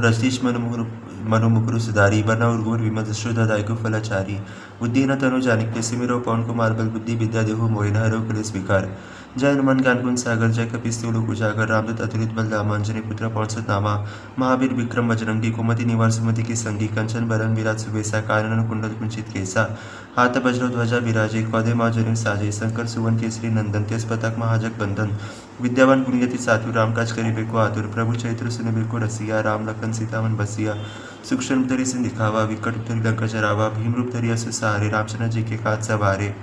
रजनीश मनुमुकुरु सुधारी वरना उर्गोर विमल श्रुतदायको फलाचारी बुद्धिहीन तनु जानिके सिमिरो पवन कुमार बल बुद्धि विद्या देहु मोहिन हरो कलेस विकार जय हनुमान ज्ञान गुण सागर जय कपिस्तु लोक उजागर रामदूत अतुलित बल धामा अंजनी पुत्र पवन सुत नामा महावीर विक्रम बजरंगी कुमति निवार सुमति की संगी कंचन बरन विराज सुबेसा कानन कुंडल कुंचित केसा हाथ वज्र ध्वजा विराजे कौदे माँ जनिम साजे शंकर सुवन केसरी नंदन तेज पताक महाजग बंदन विद्यावान गुणयति सातु राम काज करिबे को आतुर प्रभु चैत्र सुनिबे को रसिया राम लखन सीतावन बसिया सूक्ष्म धरि सिंह दिखावा विकट धरि लंका जरावा भीम रूप धरि असुर सहारे रामचंद्र जी के काज सवारे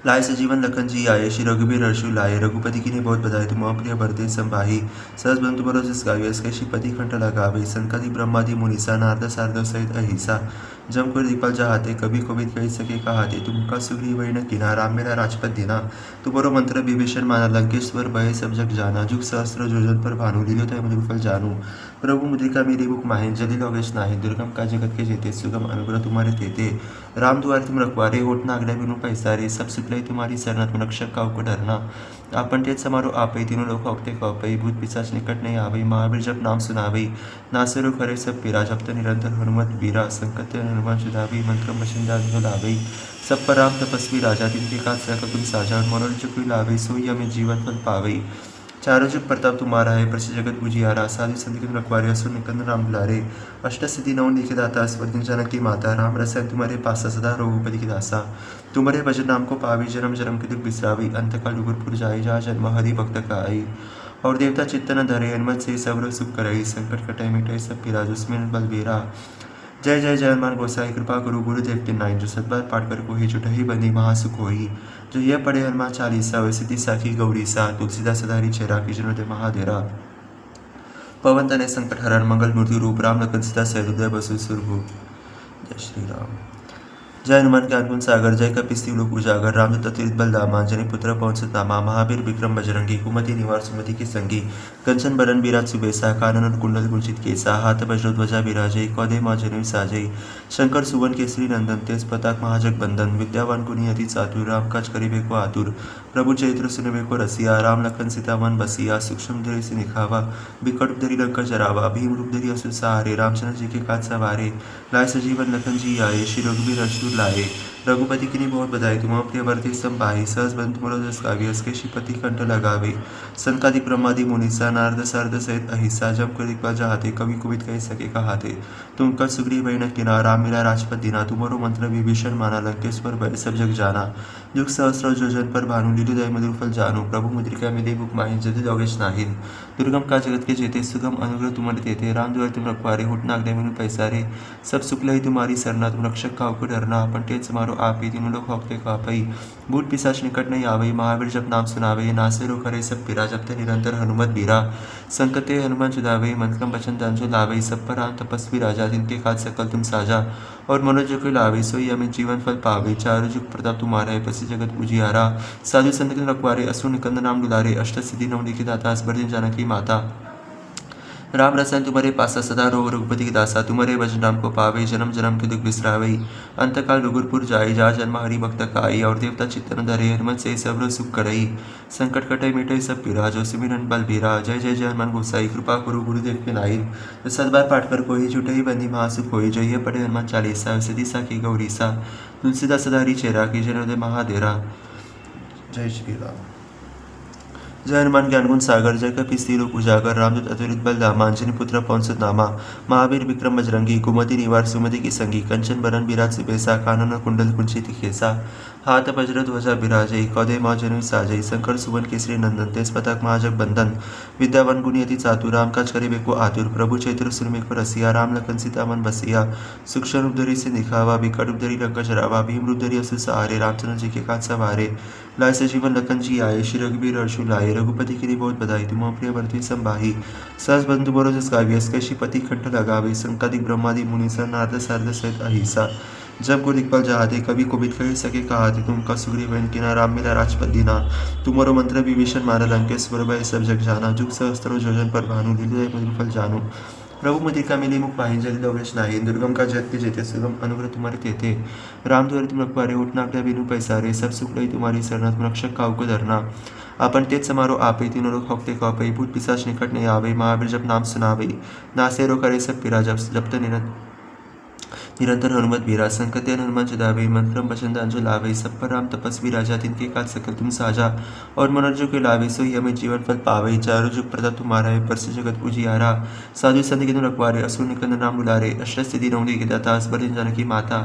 लाए सजीवन लखन जी आये श्री रघुबीर हर्षु लाए रघुपति की ने बहुत बधाई तुम प्रिय भरते संभाही सहज बंधु बरो जिस गावे इसके श्रीपति कंठ लगावे संकति ब्रह्मादि मुनीसा नारद सारद सहित अहिसा जम कर दीपल जहाते कभी कोविद कही सके कहाते तुम का सुग्री वही न किना राम मेरा राजपत देना तुम्हारो मंत्र विभीषण माना लंकेश्वर भय सब जग जाना जुग सहस्त्र जोजन पर भानु लीलो तय मधुर फल जानू प्रभु मुद्रिका मेरी मुख माहे जली लोगेश नाहि दुर्गम का जगत के जेते सुगम अनुग्रह तुम्हारे तेते राम द्वार तुम रखवारे होठ नागड़े बिनु पैसारे सब सुखलई तुम्हारी शरण तुम रक्षक का डरना आपन तेज समारो आपे तीनों लोग औकते कौपई भूत पिशाच निकट नहीं आवे महावीर जब नाम सुनावे नासरो खरे सब पीरा जब निरंतर हनुमत बीरा संकट हनुमान सुधावी मंत्र मशिंदा लावे सब पर राम तपस्वी राजा तिनके काज सकल तुम साजा मनोरंजन कोई लावे सोई हमें जीवन फल पावे चारों जुग प्रताप तुम्हारा है प्रसिद्ध जगत बुझियारा साधु संत रखवारे असुर निकंद राम दुलारे अष्ट सिद्धि नौ लिखे दाता स्वर्ग जनक की माता राम रसायन तुम्हारे पासा सदा रघुपति की दासा तुम्हारे भजन नाम को पावी जन्म जन्म के दुख बिसरावी अंतकाल डुगुरपुर जाई जहाँ जन्म हरि भक्त का आई और देवता चित्तन धरे हनुमत से सब सुख करई संकट कटाई मिटाई सब पीरा जुस्मिन बलबीरा जय जय जय हनुमान गोसाई कृपा करो गुरुदेव के नाई जो सतबार पाठ कर को ही जुटही बंदी महासुख होई जो यह पढ़े हनुमान चालीसा व सिद्धि साखी गौरी सा तुलसीदास सदारी चेरा की जनोदय महाधेरा पवन तनय संकट हरण मंगल मूर्ति रूप राम लखन सीता सहित बसु सुरभूप जय श्री राम जय हनुमान ज्ञान गुण सागर जय कपिस्ती लोक उजागर रामदूत अतुलित बल धामा अंजनी पुत्र पवन सुत नामा महावीर विक्रम बजरंगी कुमति निवार सुमति की संगी कंचन बरन विराज सुबेसा कानन कुंडल कुंचित केसा हाथ वज्र ध्वजा विराजे कौदे माँ जनिम साजे शंकर सुवन केसरी नंदन तेज पताक महाजग बंदन विद्यावान गुणी अति चातुर राम काज करिबे को आतुर प्रभु चैत्र सुनिबे को रसिया राम लखन सीता मन बसिया सूक्ष्म धरि सिंह दिखावा विकट धरि लंका जरावा भीम रूप धरि असुर सहारे रामचंद्र जी के काज सवारे लाए सजीवन लखन जी आये श्री रघुबीर हर्षु लाए रघुपति की ने बहुत बधाई तुम प्रिय भरते संभाही सहज बंधु मरो जस गावे उसके श्रीपति कंठ लगावे संकादि ब्रह्मादि मुनीसा नारद सारद सहित अहिसा जम कर दिखवा जाते कवि कुवित कह सके कहाते तुम कर सुग्री वही न किना राम मेरा राजपत दिना तुम्हारो मंत्र विभीषण माना लंकेश्वर भय सब जग जाना जुग सहस्र जोजन पर भानु लीलोदय मधुर फल जानू प्रभु मुद्रिका मिले बुक माहि जदि लोगेश नाहिन दुर्गम का जगत के जेते सुगम अनुग्रह तुम्हारे देते राम द्वार तुम रखवारे होठ नागदे मेनु पैसारे सब सुख लही तुम्हारी सरना तुम रक्षक का को डरना अपन तेज समारो आप ही तीनों लोग होकते कापई भूत पिशाच निकट नहीं आवई महावीर जब नाम सुनावे नासे रो खरे सब पीरा जब ते निरंतर हनुमत बीरा संकते हनुमान सुधावे मंत्रम बचन दांजो लावे सब पर राम तपस्वी राजा जिनके काज सकल तुम साजा और मनोज को लावे सोई हमें जीवन फल पावे चारों जुग प्रताप तुम्हारा है प्रसिद्ध जगत बुझियारा साधु संत के रखवारे असुर निकंद नाम दुलारे अष्ट सिद्धि नौ लिखित दाता अस्बर जानकी माता राम रसायन तुम्हारे पासा सदा रो रघुपति की दासा तुम्हारे भजन नाम को पावे जन्म जन्म के दुख बिसरावई अंतकाल डुगुरपुर जाई जा जन्म हरि भक्त का आई और देवता चित्तन धरे हनुमत से सब सुख करई संकट कटई मिटई सब पीरा जो सिमिरन बल बीरा जय जय जय हनुमान गोसाई कृपा करो गुरुदेव के नाई जो सदबार पाठ कर कोई जुटई बंदी महासुख होई जय पढ़े हनुमान चालीसा सिद्धि साखी गौरी सा तुलसीदास सदारी चेरा की जनोदय महाधेरा जय श्री राम जय हनुमान ज्ञान गुण सागर जय कपिस्ती लोक उजागर रामदूत अतुलित बल धामा अंजनी पुत्र पवन सुत नामा महावीर विक्रम बजरंगी कुमति निवार सुमति की संगी कंचन बरन विराज सुबेसा कानन कुंडल कुंचित केसा हाथ वज्र ध्वजा विराजय कौदे माँ जनु साजय शंकर सुवन केसरी नंदन तेज पताक महाजग बंदन विद्यावान गुणी अति चातुर राम काज करिबे को आतुर प्रभु चैत्र सुनिबे को रसिया राम लखन सीता मन बसिया सूक्ष्म रूप धरि सिंह दिखावा विकट रूप धरि लंका जरावा भीम रूप धरि असुर सहारे रामचंद्र जी के काज सवारे लाए सजीवन लखन जी आये श्री रघुबीर हर्षु लाए रघुपति की बहुत बधाई तुम प्रिय भरती संभाही सहज बंधु बरो जस गावी उसके श्रीपति कंठ लगावे संकादिक ब्रह्मादि मुनीसा नारद सारद सहित अहिसा जब गुरु दिखपल जहाते कभी को कह सके कहाते तुम का सुग्री वन किना राम मेरा राजपत दीना तुम्हारो मंत्र विभीषण मारा लंकेश्वर भय सब जग जाना जुग सहस्त्रों जोजन पर भानु लीलोदय मधुर फल जानू प्रभु मुद्रिका मिली मुख माही जल लोवेश नाही दुर्गम का जग के जेते सुगम अनुग्रह तुम्हारे तेते राम द्वारे तुम रखवारे उठ नागड्या बिनु पैसारे सब सुख लई तुम्हारी शरणात रक्षक काऊ को धरना आपण तेच समारो आपे तीनों लोग होकते कौपई भूत पिशाच निकट नहीं आवे महावीर जब नाम सुनावे नासे रो करे सब पिरा जब तो निरंतर हनुमत बीरा संकट हनुमान चुदावे मंत्रम वचन दांजो लावे सब पर राम तपस्वी राजा तिनके काज सकल तुम साजा और मनोरजों के लावे सोई हमें जीवन फल पावे चारों जुग प्रताप तुम्हारा है परस जगत उजियारा साधु संत के तुम रखवारे असुर निकंद नाम बुलारे अष्ट सिद्धि नौदी के दाता अस्पर जानकी माता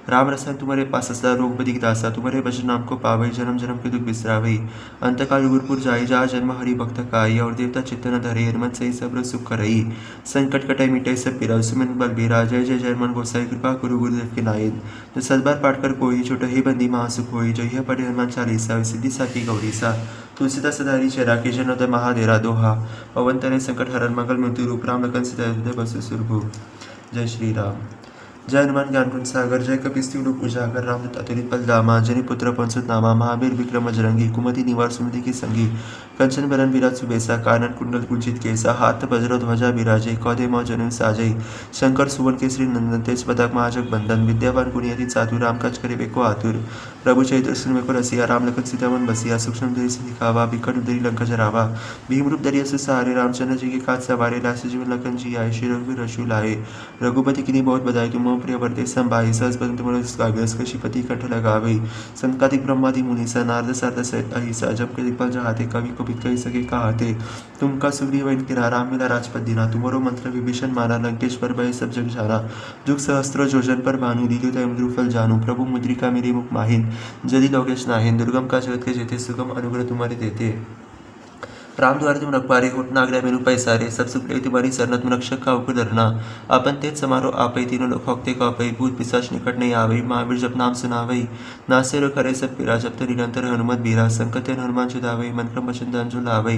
राम रसन तुम्हारे पास असदा रोग बदी दासा तुम्हारे भजन नाम को पावे जन्म जन्म के दुख बिसरावे अंतकाल गुरपुर जाई जा जन्म हरि भक्त काई और देवता चित्तन धरे हनुमत सही सब्र सुख करई संकट कटाई मिटाई सब पीरा सुमन बल बीरा जय जय जय मन गोसाई कृपा गुरु गुरुदेव के नायद जो सदबार पाठ कर कोई छोट ही बंदी महासुख होई जो यह पढ़े हनुमान चालीसा सिद्धि साखी गौरीसा तुलसीदास सदारी चेरा के जनोदय महादेरा दोहा पवन तने संकट हरण मंगल मृत्यु रूप राम लखन सीता हृदय बसु सुरभु जय श्री राम। जय हनुमान ज्ञान गुण सागर जय कपिस्ती लोक उजागर रामदूत अतुलित बल धामा जनि पुत्र पंसुत नामा महावीर विक्रम अजरंगी कुमति निवार सुमति की संगी कंचन बरन विराज सुबेसा कानन कुंडल कुंचित केसा हाथ वज्र ध्वजा विराजे कौदे मौ जनु साजय शंकर सुवन के श्री नंदन तेज पदक महाजग बंदन विद्यावान गुणियति साधु राम काज करे बेको आतुर प्रभु चैत्र सुन को रसिया राम लखन सीता मन बसिया सूक्ष्म धरी से दिखावा बिकट उदरी लंका जरावा भीम रूप धरिया से सहारे रामचंद्र जी के काज सवारे लास जीवन लखन जी आए श्री रघुवीर रशु लाए रघुपति किनी बहुत बधाई तुम प्रिय वर्ते संभाई सहस बदन तुम गाव्य कशिपति कंठ लगावे संकादिक ब्रह्मादि मुनीसा नारद सारद सहित अहिसा जब के दिक्पाल जहाते कवि को बित कही सके कहाते तुम का सुग्रीव किना राम मिला राजपद दीना तुम्हारो मंत्र विभीषण माना लंकेश पर भय सब जग जाना जुग सहस्त्र जोजन पर भानु लील्यो तय मधुर फल जानू प्रभु मुद्रिका मेरी मुख माहिन जदि लोकेश नाहिन दुर्गम का जगत के जेते सुगम अनुग्रह तुम्हारे देते राम द्वारे तुम रखवारे होठ नागड्या मेनू पैसारे सब सुख लई तुम्हारी शरण तुम रक्षक का उपर धरना अपन तेज समारो आपै तीनों लोग होकते कौपै भूत पिशाच निकट नहीं आवे महावीर जब नाम सुनावै नासे रो करे सब पीरा जब तो निरंतर हनुमत बीरा संकट हनुमान चुदावे मन क्रम वचन दांजो लावे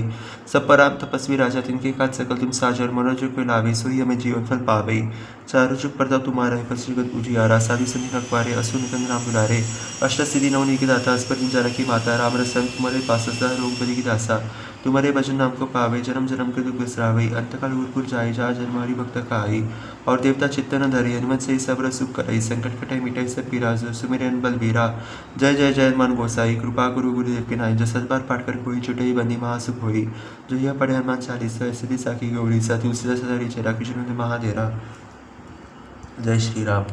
सब पर राम तपस्वी राजा तिनके काज सकल तुम साजर मनोरजों को लावे सोई हमें जीवन फल पावे चारों जुग प्रताप तुम्हारा है परस जगत उजियारा साधु संत रखवारे असुर निकंद राम बुलारे अष्ट सिद्धि नवनी के दाता अस्पर जानकी माता राम रसन तुम्हारे पास रोग बदी की दासा तुम्हारे भजन नाम को पावे जन्म जन्म के दुख बिसरावे अंतकाल गुरपुर जाई जा जन्म हरि भक्त काई और देवता चित्तन धरे हनुमत से सब्र सुख करई संकट कटाई मिटाई सब पीरा जो सुमिरन बल बीरा जय जय जय मन गोसाई कृपा गुरु गुरुदेव के नाई जो सदबार पाठ कर कोई छुटई बंदी महासुख होई जो यह पढ़े हनुमान चालीसा सिद्धि साखी गौरी सा तुलसीदास सदारी चेरा कृष्ण महादेरा जय श्री राम।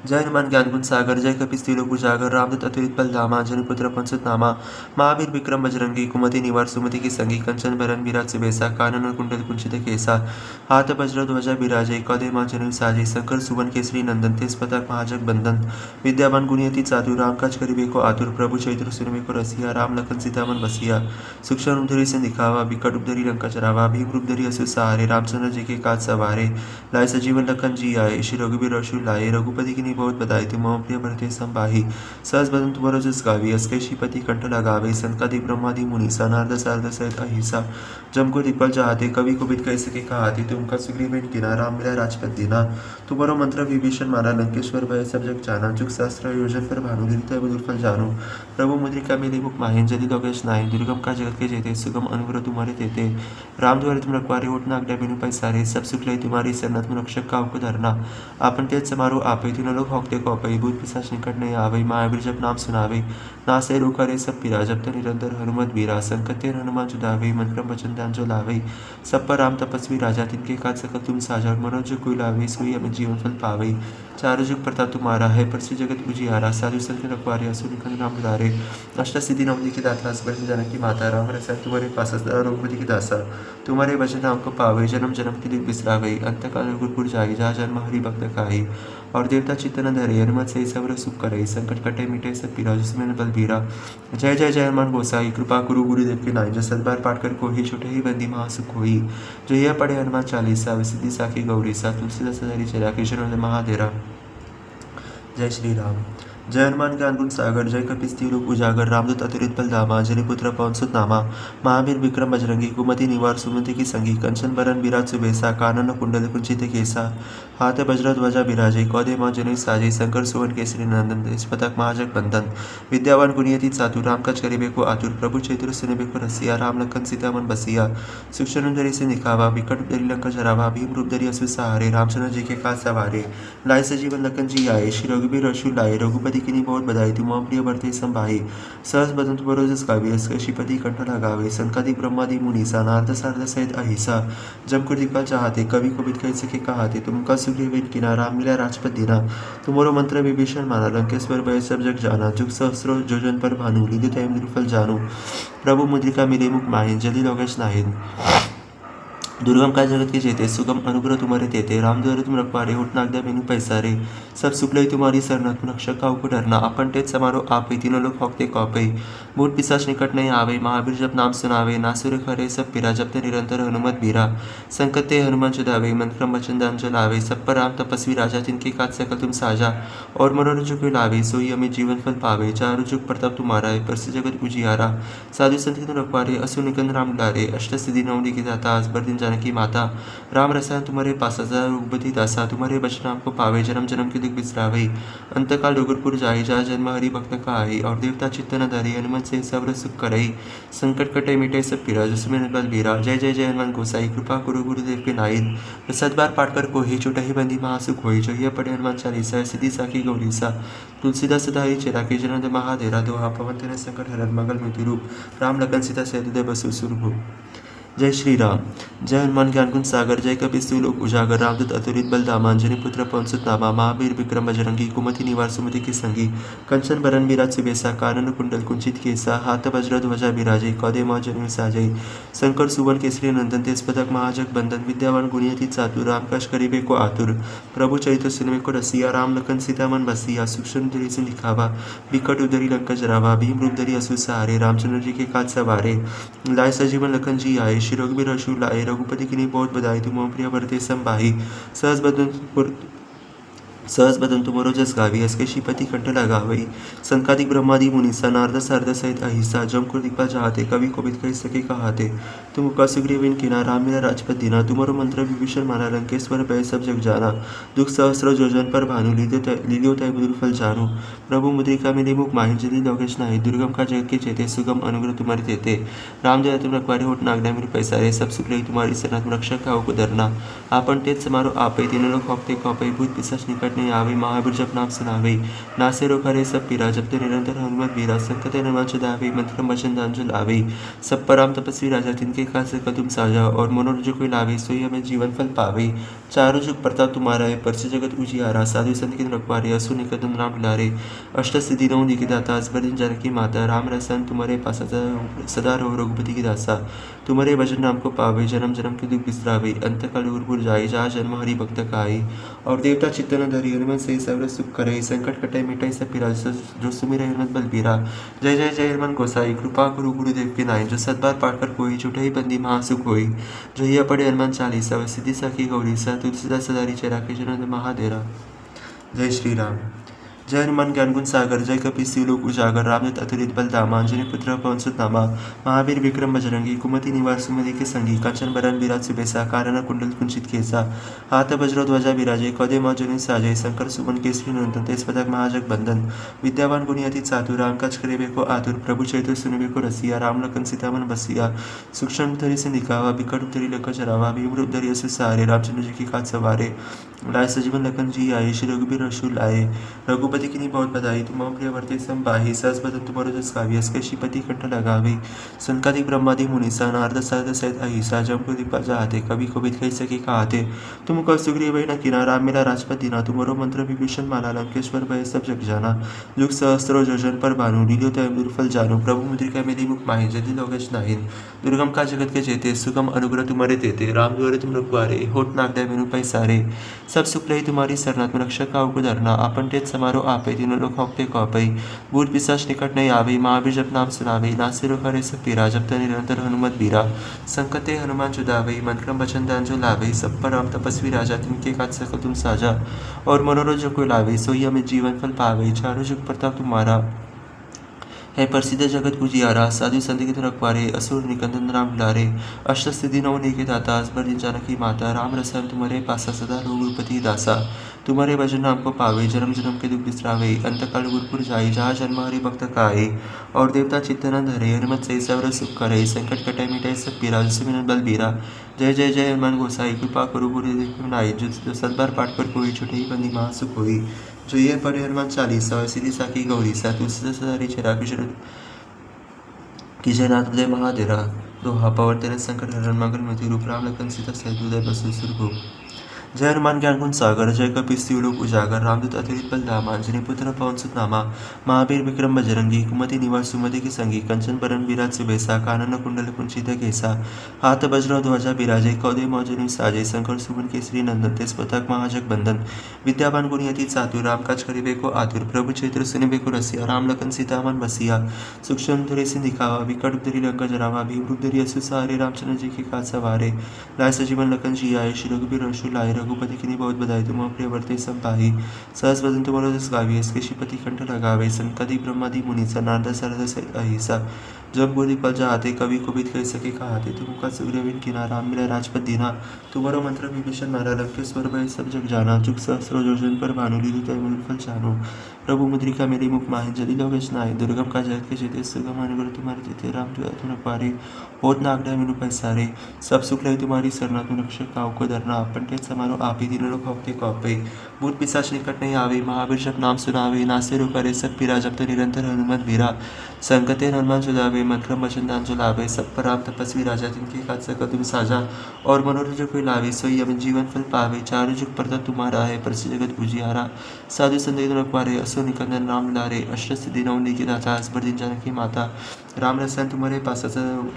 जय हनुमान ज्ञान गुण सागर जय कपिस्ती लोक उजागर रामदूत अतुलित बल धामा जनिपुत्र पंसुत नामा महावीर विक्रम बजरंगी कुमति निवार सुमति की संगी कंचन बरन विराज सुबेसा कानन और कुंडल कुंचित केसा हाथ वज्र ध्वजा विराजय कौदे मां जनु साजय शंकर सुवन केसरी नंदन तेज पताक महाजग बंदन विद्यावान गुणियति साधु राम काज करिबे को आतुर प्रभु चैत्र सुनबे को रसिया राम लखन सीता मन बसिया सूक्ष्म रूप धरि से दिखावा बिकट रूप धरि लंका चरावा भीम रूप धरि असुर सहारे रामचंद्र जी के काज सवारे लाए सजीवन लखन जी आए श्री रघुवीर रशु लाए रघुपति की बहुत बधाई तुम प्रिय भरते संभाही सहस बदन तुम्हारो जस गावी अस्के श्रीपति कंठ लगावे संकादि ब्रह्मादि मुनीसा नारद सारद सहित अहिसा जम को दिक्पाल चाहते कवि को बिद कह सके कहाते तुम का सुग्रीव किना राम मिला राजपद दीना तुम्हारो मंत्र विभीषण माना लंकेश्वर भय सब जग जाना जुग सहस्त्र योजन पर भानु लीलित मधुर फल जानू प्रभु मुद्रिका मेरी मुख माहिन जदि लोकेश नाहिन दुर्गम का जगत के जेते सुगम अनुग्रह तुम्हारे देते राम द्वारे तुम रखवारे होठ नागड्या बिनु पैसारे सब सुख लई तुम्हारी शरण तुम रक्षक का उपर धरना आपन तेज समारो आपै तीनों लोग होकते कौपै भूत पिशाच निकट नहीं आवे महावीर जब नाम सुनावे नासे रो करे सब पीरा जब तो निरंतर हनुमत बीरा संकट हनुमान चुदावे मन क्रम वचन दांजो लावे सब पर राम तपस्वी राजा तिनके काज सकल तुम साजा मनोज कोई लावे सोई हमें जीवन फल पावे चारों जुग प्रताप तुम्हारा है परसी जगत उजियारा साधु संत रखवारे असुर निकंद राम बुलारे अष्ट सिद्धि नवनी के दाता अस्पर जानकी माता राम रसन तुम्हारे पास रोगपति की दासा तुम्हारे भजन नाम को पावे जन्म जन्म के दुख बिसरावे अंतकाल गुरपुर जाई जा जन्म हरि भक्त काई और देवता चित्तन धरे हनुमत से सब्र सुख करई संकट कटे मिटे सब पीरा जिसमें बल बीरा जय जय जय हनुमान गोसाई कृपा गुरु गुरुदेव के नाई जो सदबार पाठ कर को ही छोटे ही बंदी महासुख होई जो यह पढ़े हनुमान चालीसा सिद्धि साखी गौरी सा तुलसीदास सदारी चेरा कृष्ण महादेरा जय श्री राम। जय हनुमान ज्ञान गुण सागर जय कपीस तिलोक उजागर रामदूत अतुलित बलधामा अंजनी पुत्र पवन सुत नामा महावीर विक्रम बजरंगी कुमति निवार सुमति की संगी कंचन बरन विराज सुबेसा कानन कुंडल कुंचित केसा हाथ वज्र ध्वजा बिराजे कौदे मां जनेऊ साजे शंकर सुवन केसरी नंदन देश पतक महाजग बंदन विद्यावान गुणियति चातुर राम काज करिबे को आतुर प्रभु चैत्र सुनिबे को रसिया राम लखन सीता मन बसिया सूक्ष्म धरि से निखावा विकट धरि लंका जरावा भीम रूप धरि असुर सहारे रामचंद्र जी के काज सवारे लाए सजीवन लखन जी आए श्री रघुबीर रसु लाए रघुपति की बहुत बधाई तुम प्रिय भरते संभाई सहज बदन तुम रोजस गावे श्रीपति कंठ लगावे संकादि ब्रह्मादि मुनीसा नारद सारद सहित अहिसा जम कुर दिक्पाल चाहते कवि को बिद कह सके कहाते तुम का सुग्रीव किना राम मिला राजपत दीना तुम्हारो मंत्र विभीषण माना लंकेश्वर भय सब जग जाना जुग सहस्रो जोजन पर भानु लिदि तय फल जानू प्रभु मुद्रिका मिले मुख माहिन जलि लोकेश नाहिन दुर्गम का जगत के जेते सुगम अनुग्रह तुम्हारे देते राम द्वारे तुम रखवारे होट नागदा मेनू पैसारे सब सुखलई तुम्हारी सरना तुम रक्षक का को डरना अपन तेज समारो आपे तीनों लोग होकते कौपे भूत पिशाच निकट नहीं आवे महावीर जब नाम सुनावे नासुर खरे सब पीरा जब ते निरंतर हनुमत बीरा संकट ते हनुमान चुदावे मंत्रम वचन दान चलावे सब पर राम तपस्वी राजा तिनके काज सकल तुम साजा और मनोरंजन को लावे सोई हमें जीवन फल पावे चारु जुग प्रताप तुम्हारा है परस जगत उजियारा साधु संत तुम रखवारे असुर निकंद राम लारे अष्ट सिद्धि नवनी की दाता असबर दिन की माता राम रसायन तुम्हारे पास रघुपति दासा तुम्हारे बचन आपको पावे जन्म जन्म के दुख बिसरावे अंतकाल डोगरपुर जाए जा जन्म हरि भक्त खाए और देवता चित्त न धरे हनुमत से सब्र सुख करई संकट कटे मिटे सब पीरा जिसमें बल बीरा जय जय जय हनुमान गोसाई कृपा गुरु गुरुदेव के नाइन सत बार पाठ कर कोही चुटही बंदी महासुख होई जो पढ़े हनुमान चालीसा सिद्धि साखी गौरीसा तुलसीदास सदाई चेरा के जन महाधेरा दोहा पवन तेने संकट हरन मंगल मूर्ति रूप राम लखन सीता सहित बसु सुरभूप। जय श्री राम। जय हनुमान ज्ञान गुण सागर जय कपीस तिलोक उजागर रामदूत अतुलित बलधामा अंजनी पुत्र पवन सुत नामा महावीर विक्रम बजरंगी कुमति निवार सुमति की संगी कंचन बरन विराज सुबेसा कानन कुंडल कुंचित केसा हाथ वज्र ध्वजा बिराजे कौदे मां जनेऊ साजे शंकर सुवन केसरी नंदन तेज पतक महाजग बंदन विद्यावान गुणियति चातुर राम काज करिबे को आतुर प्रभु चरित्र सुनिबे को रसिया राम लखन सीता मन बसिया सूक्ष्म धरि से दिखावा विकट उदरी लंका जरावा भीम रूप धरि असुर सहारे रामचंद्र जी के काज सवारे लाए सजीवन लखन जी आए श्री रघुबीर रसु लाए रघुपति की बहुत बधाई तुम प्रिय भरते संभाई सहज बदन तुम रोजस गावी हसके श्रीपति कंठ लगावई संकादिक ब्रह्मादि मुनीसा नारद सारद सहित अहिसा जम कुर दिक्पाल चाहते कवि को बिद कह सके कहाते तुम का सुग्रीव किना राम मिला राजपत दीना तुम्हारो मंत्र विभीषण माना लंकेश्वर भय सब जग जाना दुख सहस्र जोजन पर भानु लील्यो तय मधुर फल जानू प्रभु मुद्रिका मिले मुख माहिन जलि लोकेश नाही दुर्गम का जगत के चेते सुगम अनुग्रह तुम्हारे देते राम जय तुम रखवारे होट नागदा मेरे पैसारे सब सुख लई तुम्हारी सेना तुम रक्षक का को धरना आपन तेज समारो आपे तीनों लोग होकते कौपे भूत पिशाच निकट नहीं आवे महावीर जब नाम सुनावे नासे रोखरे सब पीरा जब ते निरंतर हनुमत बीरा संकट हनुमान चुदावे मंत्र वचन दान चलावे सब पर राम तपस्वी राजा तिनके काज सकल तुम साजा और मनोरंजन को लावे सोई हमें जीवन फल पावे चारों जुग प्रताप तुम्हारा है परस जगत उजियारा साधु संत के रखवारे असुर निकंदन राम लारे अष्ट सिद्धि नौ की दाता असबर दिन जानकी माता राम रसन तुम्हारे पास सदा रहो रघुपति की दासा तुम्हारे भजन नाम को पावे जन्म जन्म के दुख बिसरावे अंतकाल उर्पुर जाए जा जन्म हरि भक्त खाए और देवता चित्त न धरी हनुमत से सब्र सुख करे संकट कटे मिटाई सब पीरा जो सुमिर हनुमत बल बीरा जय जय जय हनुमान गोसाई कृपा गुरु गुरुदेव के नाय जो सत बार पाठ कर कोई छुटही बंदी महासुख होई जो यह पढ़े हनुमान चालीसा सिद्धि साखी गौरीसा तुलसीदास सदारी चेरा के जन महाधेरा। जय श्री राम। जय हनुमान ज्ञान गुण सागर जय कपीस तिलोक उजागर रामदूत अतुलित बलधामा अंजनी पुत्र पवन सुत नामा महावीर विक्रम बजरंगी कुमति निवार सुमति के संगी कंचन बरन विराज सुबेसा कानन कुंडल कुंचित केसा हाथ वज्र ध्वजा बिराजे कौदे मां जनेऊ साजे शंकर सुमन केसरी नंदन तेज पतक महाजग बंदन विद्यावान गुणियति चातुर राम काज करिबे को आतुर प्रभु चरित्र सुनिबे को रसिया राम लखन सीता मन बसिया सूक्ष्म धरि से दिखावा विकट धरि लंका जरावा भीम रूप धरि असुर सहारे रामचंद्र जी के काज सवारे लाए सजीवन लखन जी आए श्री रघुबीर रसु लाए रघुपति की बहुत बधाई तुम प्रिय भरते संभाही सहज बदन तुम्हारो जस गावी हसके श्रीपति कंठ लगावे संकादिक ब्रह्मादि मुनीसा नारद सारद सहित अहिसा जम को दिक्पाल चाहते कवि को बिद कह सके कहाते तुम का सुग्रीव न किना राम मिला राजपत दीना तुम्हारो मंत्र विभीषण माला लंकेश्वर भय सब जग जाना जुग सहस्रो जोजन पर भानु लील्यो तय मधुर फल जानू प्रभु मुद्रिका मेरी मुख माहिन जलि लोकेश नाहिन दुर्गम का जगत के जेते सुगम अनुग्रह तुम्हारे देते राम द्वारे तुम रखवारे होट नागदा मेनू पैसारे सब सुख लई तुम्हारी सरना तुम रक्षक का को धरना अपन तेज समारो आपे तीनों लोग होंकते कौपई भूत पिशाच निकट नहीं आवे महावीर जब नाम सुनावे नासे रोकारे सब पीरा जब तक निरंतर हनुमत बीरा संकटे हनुमान जुदावे मंत्रम वचन दान जो लावे सब पर राम तपस्वी राजा तिनके काज सकल तुम साजा और मनोरंजन को लावे सोई हमें जीवन फल पावे चारों जुग प्रताप तुम्हारा है प्रसिद्ध जगत पुजियारा साधु संत के रखवारे असुर निकंदन राम दुलारे अष्ट सिद्धि नव के दाता अजबर दिन जानकी माता राम रसायन तुम्हारे पासा सदा रघुपति दासा तुम्हारे भजन नाम को पावे जन्म जन्म के दुख बिसरावे अंतकाल गुरपुर जाए जहाँ जन्म हरि भक्त काए और देवता चित्तन धरे हनुमत से सवर सुख करे संकट कटे मिटाए सब पीरा जिसे मिलन बल बीरा जय जय जय हनुमान गोसाई कृपा करो गुरुदेव नाई जो सदबार पाठ कर कोई छुटे बंदी महासुख होई जो ये पढ़े हनुमान चालीसा सीधी साखी गौरी सा तुलसी सदारी चरा किशोर की जयनाथ उदय महादेरा दोहा पवन तेरे संकट हरण मंगल मति रूप राम लखन सीता सहित उदय बसु सुरभु जय हनुमान ज्ञान गुण सागर जय कपीस लोक उजागर रामदूत अतिरिक्त बल धामा अंजनी पुत्र पवन सुत नामा महावीर विक्रम बजरंगी कुमति निवास सुमति की संगी कंचन बरन विराज सुबेसा कानन कुंडल कुंचित केसा हाथ वज्र ध्वजा बिराजे कौदे मौजनी साजे शंकर सुमन केसरी नंदन तेज पताक महाजग बंदन विद्यावान गुणी अति चातुर राम काज करिबे को आतुर प्रभु चैत्र सुनिबे को रसिया राम लखन सीता मन बसिया सूक्ष्म धुरे से दिखावा विकट धरी लंका जरावा भीम धरी असु सारे रामचंद्र जी के काज सवारे लाय सजीवन लखन जी आये श्री रघुबीर रसु लाए रघुपति की बहुत बधाई तुम प्रिय वर्ते संपाही सहस वदन तुम्हारो जस गावी इसके श्रीपति कंठ लगावे संकदि ब्रह्मादि मुनीसा नारद सरद सहित अहिसा जब बोली पल जाते कवि कुबित कह सके कहाते तुम का सुग्रीवन किना राम मिला राजपत दीना तुम्हारो मंत्र विभीषण मारा लंकेश्वर भय सब जग जाना जुग सहस्रो योजन पर भानुली तय फल जानो प्रभु मुद्रिका मेरी मुख माहे जदि लोकेश नाय दुर्गम का जगत के जेते सुगम अनुग्रह तुम्हारे जेते राम तुम पारे होत नागड़ा मेनू पैसारे सब सुख लय तुम्हारी सरना तुम रक्षक काउ को धरना अपन के समारो आप ही तीनों लोग होते कौपे भूत पिशाच निकट नहीं आवे महावीर जब नाम सुनावे नासे रोकारे सब पीरा जब तो निरंतर हनुमत बीरा संकटे हनुमान सुधावे मंत्रम वचन दान जो लावे सब पर राम तपस्वी राजा जिनके काज सकल तुम साजा और मनोरंजन को लावे सोई हमें जीवन फल पावे चारों जुग प्रताप तुम्हारा है प्रसिद्ध जगत पूजियारा साधु संत रखवारे असुर निकंदन राम लारे अष्ट सिद्धि नवनी के दाता असबर दिन जानकी माता राम रसायन तुम्हारे पास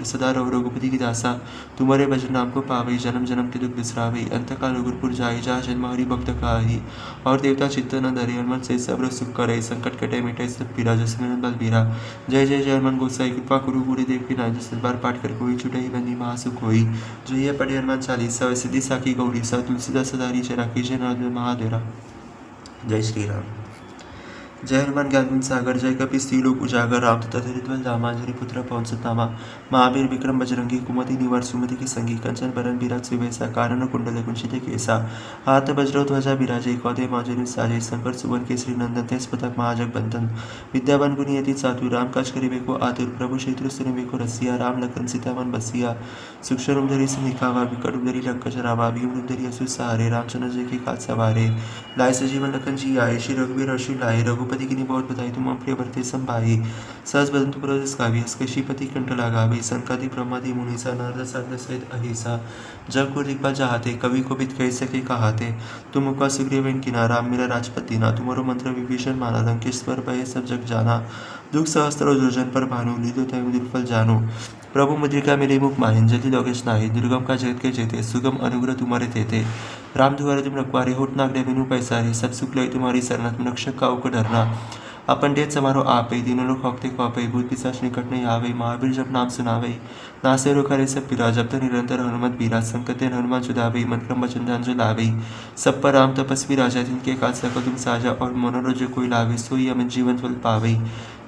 सदा रघुपति की दासा तुम्हारे भजन नाम को पावे जन्म जन्म के दुख बिसरावे अंतकाल गुरपुर जाए जहाँ जन्म हरि भक्त काही और देवता चित्त न धरे हनुमत से सब्र सुख करे संकट कटे मिटे सब पीरा जसमिन बल बीरा जय जय जय हनुमान गोसाई कृपा गुरु गुरुदेव की नाय जिस बार पाठ कर कोई छुटई बंदी महासुख होई जो ये पढ़े हनुमान चालीसा सिद्धि साखी गौरी सा तुलसीदास सदारी चरा की जय महादेरा जय श्री राम जय हनुमान ज्ञान सागर जय कपि लोक उजागर राम तथरित रामांजलि पुत्र पवन सुतनामा महावीर विक्रम बजरंगी कुमति निवार सुमति की संगी कंचन बरन विराज सुबेसा कानन कुंडल कुंचित केसा हाथ वज्र ध्वजा बिराजे कौदे मौजनी साजे शंकर सुवन केसरी नंदन तेज पतक महाजग बंदन विद्यावान गुणी अति चातुर राम काज करिबे को आतुर प्रभु क्षेत्र सुनिबे को रसिया राम लखन सीता मन बसिया सूक्ष्म धरी से निखावा विकट धरी लंका जरावा भीम धरी असु सहारे रामचंद्र जी के काज सवारे लाय सजीवन लखन जी आये श्री रघुबीर रसु लाए रघुपति की बहुत बधाई तुम प्रिय भरते संभाई सहस बदन तुम काव्य श्रीपति कंठ लगावे संकादि ब्रह्मादि मुनीसा नारद सारद सहित अहिसा जब को दिखा चाहते कवि को बित कह सके कहाते तुम का सुग्रीवन किनारा मेरा राजपत दीना तुम्हारो मंत्र विभीषण माना लंकेश्वर भय सब जग जाना दुख सहस्त्र योजन पर भानु लिदो तय फल जानो प्रभु मुद्रिका मेरे मुख माहिन जति लोकेश नाही दुर्गम का जगत के जेते सुगम अनुग्रह तुम्हारे तेते राम दुआरे तुम रखवारे होट नागड़े बिनु पैसारे सब सुख लय तुम्हारी सरना तुम रक्षक काउ को डरना अपन डेत समारो आपे तीनों लोग होते कौपे भूत पिशाच निकट नहीं आवे महावीर जब नाम सुनावे नासे रोकारे सब पीरा जब तो निरंतर हनुमत बीरा संकटे हनुमान सुधावे मंत्रम वचन दान जो लावे सब पर राम तपस्वी राजा जिनके काज सकल तुम साजा और मनोरंजन कोई लावे सोई हमें जीवन फल पावे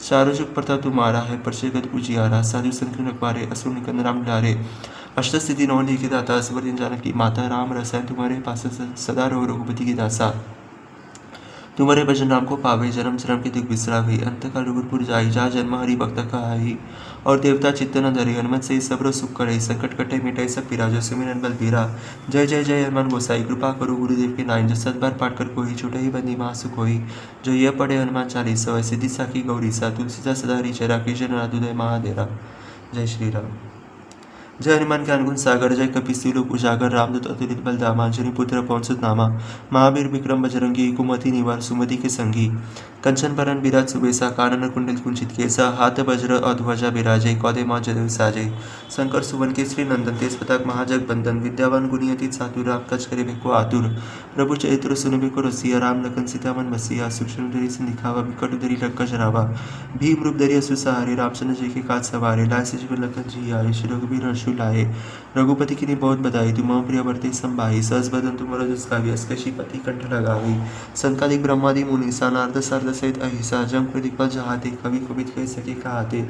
चारों जुग प्रताप तुम्हारा है प्रसिद्ध उजियारा साधु संत रखवारे असुर निकंदन राम लारे अष्ट स्थिति नौ के दाता असवर दिन जानकी माता राम रसायन तुम्हारे पास सदा रघुपति की दासा तुम्हारे भजन नाम को पावे जन्म जन्म के दुख बिसरावे अंतकाल गुरपुर जाई जहाँ जन्म हरि भक्त कहाई और देवता चित्त न धरे हनुमत से सब्र सुख करे संकट कटे मिटाई सब पीरा जो सुमिरन बल बीरा जय जय जय हनुमान गोसाई कृपा करो गुरुदेव के नाय जो सदबार पाठ कर कोई छुटे ही बंदी महासुख होई जो यह पढ़े हनुमान चालीसा सिद्धि साखी गौरी सा तुलसीदास सदारी चरा की जन उदय महादेरा जय श्री राम जय हनुमान ज्ञान गुण सागर जय कपीस लोक उजागर रामदूत अतुलित बल धामा अंजनी पुत्र पवन सुत नामा महावीर विक्रम बजरंगी कुमति निवार सुमति के संगी कंचन बरन बिराज सुबेसा कानन कुंडल कुंचित केसा हाथ वज्र और ध्वजा बिराजे कौदे माँ जदु साजे शंकर सुवन केसरी नंदन तेज प्रताप महाजग बंदन विद्यावान गुणी अति चातुर राम काज करे भिको आतुर प्रभु चरित्र सुन भिको रसिया राम लखन सीता मन बसिया सूक्ष्म धरी से दिखावा विकट धरी लंका जरावा भीम रूप धरि असुर सहारे रामचंद्र जी के काज सवारे लाए से जीवन लखन जी आए श्री रघुबीर हर्षु लाए रघुपति की ने बहुत बधाई तुम मम प्रिय वर्ते संभाई सहस बदन तुम रजस गावी अस कशी पति कंठ लगावी संतादिक ब्रह्मादि मुनीसा नारद सारद सहित अहिसा जम कर दिक्पल जहाते कवि कवित कह सके कहाते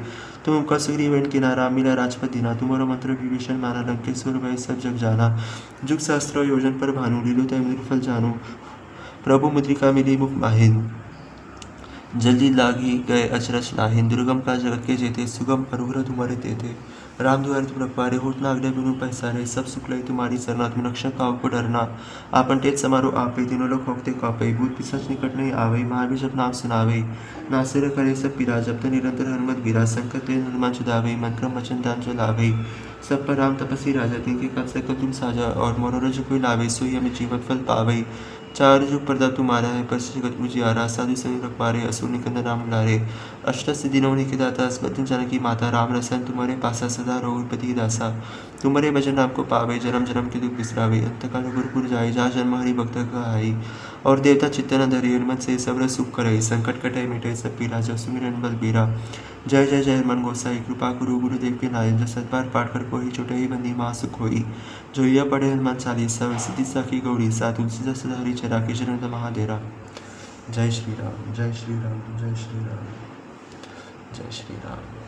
तुम कसुरी वेण किनारा मिला राजपत दीना तुम्हारा मंत्र विभीषण माना लंकेश्वर भय सब जग जाना जुग सहस्त्र योजन पर भानु लीलो तय फल जानो प्रभु मुद्रिका मिली मुख माहिन जल्दी लागी गए अचरज नाहिन दुर्गम का जगत के जेते सुगम अरुग्र तुम्हारे तेते राम दुआरे तुम रखवारे होत न आज्ञा बिनु पैसारे सब सुख लय तुम्हारी सरना तुम रक्षक काहू को डरना आपन तेज समारो आपे तीनों लोग होते कापे भूत पिशाच निकट नहीं आवे महावीर जब नाम सुनावे नासिर करे सब पीरा जब तक निरंतर हनुमत गिरा संकट ले हनुमान छुदावे मंत्र वचन दान जो लावे सब पर राम तपसी राजा तिनके कर सकल तुम साजा और मनोरज कोई लावे सोई हमें जीवन फल पावे चार जुग प्रताप तुम्हारा है पर जगत उजियारा साधु संग रखवारे असुर निकंदन राम लारे अष्ट सिद्धि नवनी के दाता अस्मत् जानकी माता राम रसन तुम्हारे पासा सदा रघुपति दासा तुम्हारे भजन आपको पावे जन्म जन्म के दुख बिसरावे अंत काल गुरुपुर जाए जहाँ जन्म हरि भक्त कहाई और देवता चित्तन धरि हनुमत से सब सुख करई संकट कटाई मिटाई सब पीरा जब सुमिरन बल बीरा जय जय जय हनुमान गोसाई कृपा गुरु गुरुदेव के नाय जो सतबार पाठ कर कोई छुटई बंदी महा सुख होई जो यह पढ़े हनुमान चालीसा सिद्धि साखी गौरी सा तुलसीदास सदा हरि चरा के चरण महादेरा जय श्री राम जय श्री राम जय श्री राम जय श्री राम।